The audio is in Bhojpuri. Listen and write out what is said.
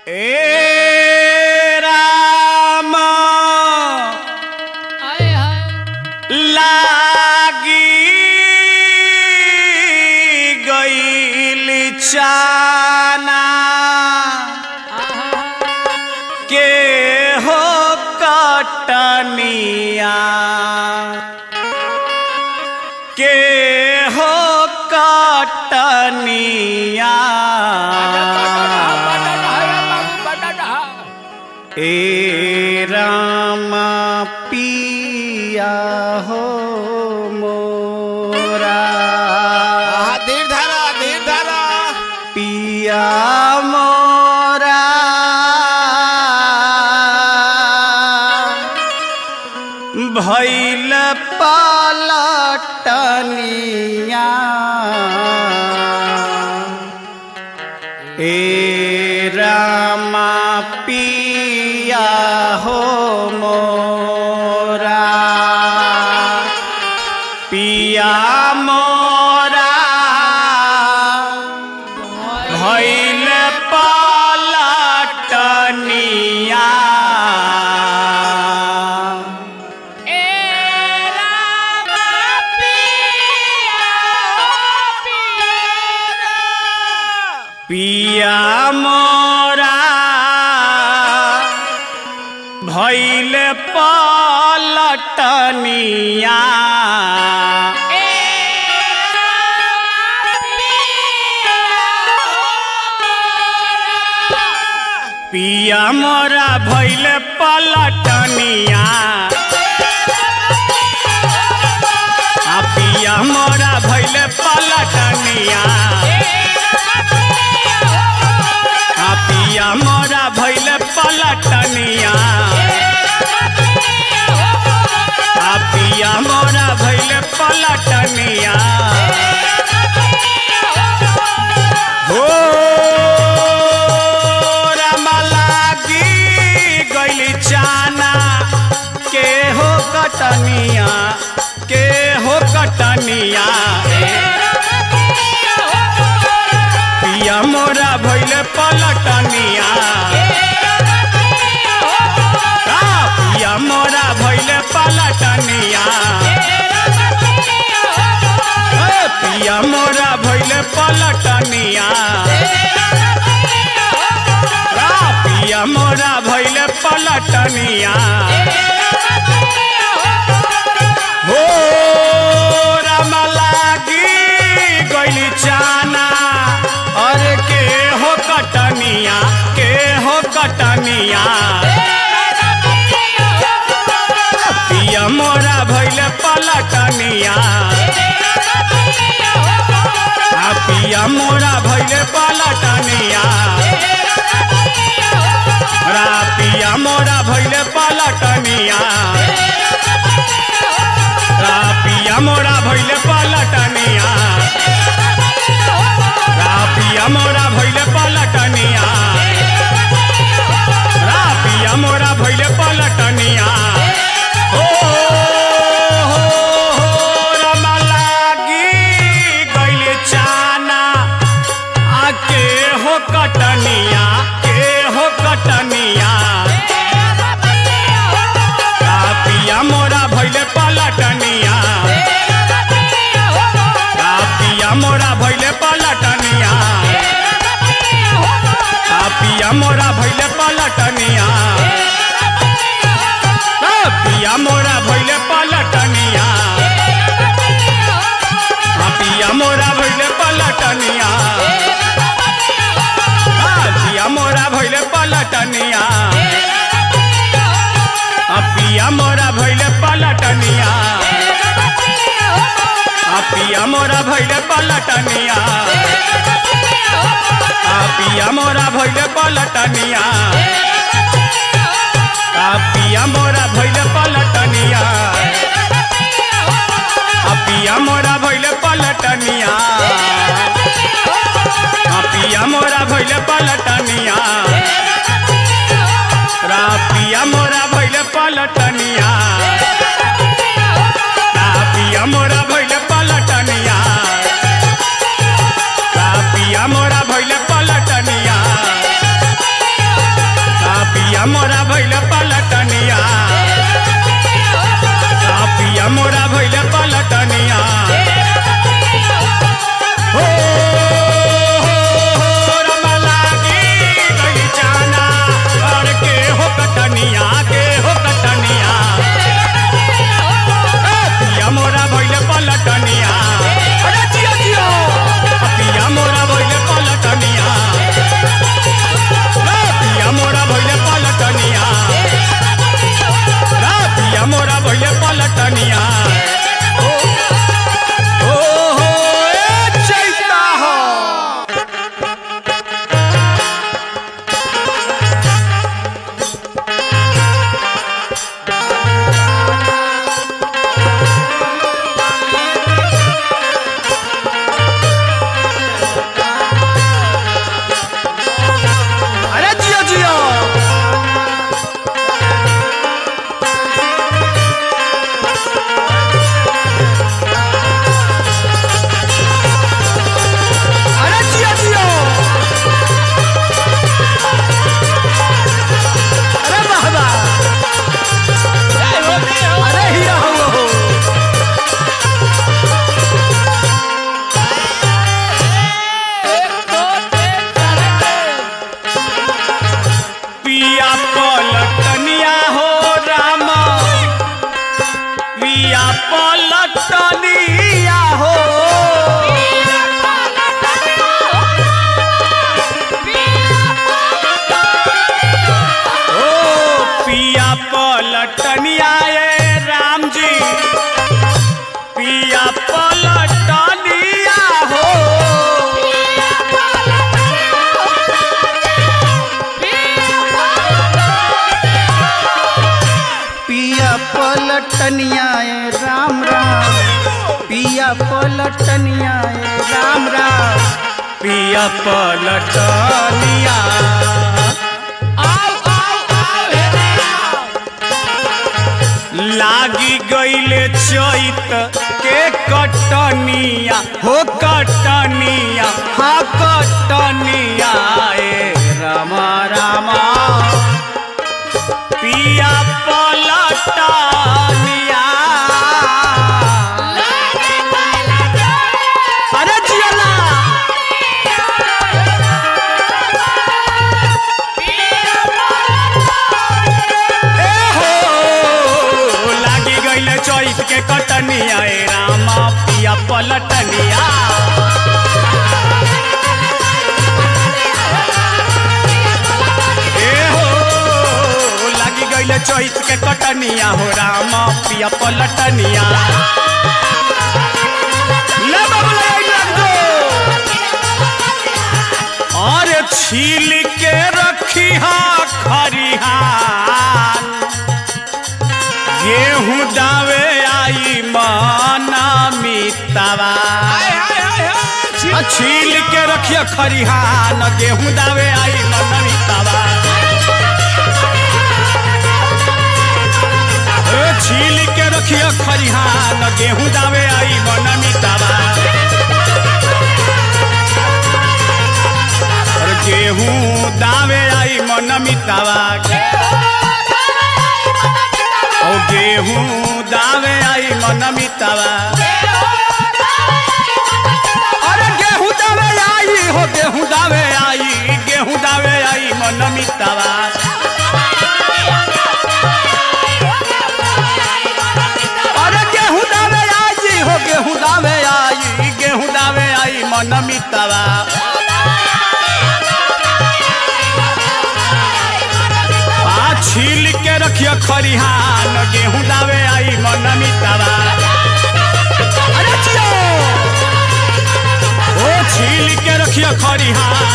ए राम लागी गईल चाना के हो कटनिया के हो कटनिया ए राम पिया हो मोरा धीर धारा पिया मोरा भइल पलटनिया ए राम पिया हो मोरा पिया मोरा भइल पलटनिया पिया मोरा भइल पलटनिया पिया मोरा भइल पलटनिया पिया मोरा भइल पलटनिया पिया मोरा भइल पलटनिया पिया मोरा भइल पलटनिया हो रामा लागी गइल चाना के हो कटनिया के हो कटनिया पिया मोरा भइल पलटनिया पिया मोरा भइल पलटनिया पिया मोरा भइल पलटनिया पिया मोरा भइल पलटनिया हो रामा लागी गइल चाना अरे के हो कटनिया के हो कटनिया पिया मोरा भइल पलटनिया पिया मोरा भइल पलटनिया पिया मोरा भइल पलटनिया पिया मोरा भइल पलटनिया पिया मोरा भइल पलटनिया पिया मोरा भइल पलटनिया हो रामा लागी गइल चाना के हो कटनिया के हो कटनिया पिया मोरा भइल पलटनिया पिया मोरा भइल पलटनिया पिया मोरा भइल पलटनिया पिया मोरा भइल पलटनिया पिया मोरा भइल पलटनिया पिया मोरा भइल पलटनिया पिया मोरा भइल पलटनिया पिया मोरा भइल पलटनिया पिया मोरा भइल पलटनिया पिया मोरा भइल पलटनिया पिया मोरा भइल पलटनिया पिया मोरा भइल पलटनिया पिया मोरा भइल पलटनिया पिया मोरा भइल पलटनिया पिया मोरा भइल पलटनिया पलटनिया राम राम पिया पलटनिया लागी गईले चैत के कटनिया हो कटनिया हाँ कटनिया राम राम पिया पलटनिया अरे जियाला चैत के कटनिया रामा पिया पलटनिया हो लगी गईले चैत के कटनिया हो रामा पिया पलटनिया ले बाबू लग दो अरे छील के रखी हा खरिहान गेहूं दावे आई माना मितावा छील के रखिए खरिहान गेहूं दावे आई माना मितावा छील के रखिए खरिहान गेहूं दावे आई माना मितावा गेहूं दावे आई माना मितावा ओ गेहूं दावे आई मन मितावा अरे गेहूं दावे आई हो गेहूं दावे आई मन मितावा अरे गेहूं दावे आई हो गेहूं दावे आई मन मितावा छील के रखिए खरिहान गेहूं दावे आई मन मितावा अरे ओ छील के रखिए खरिहान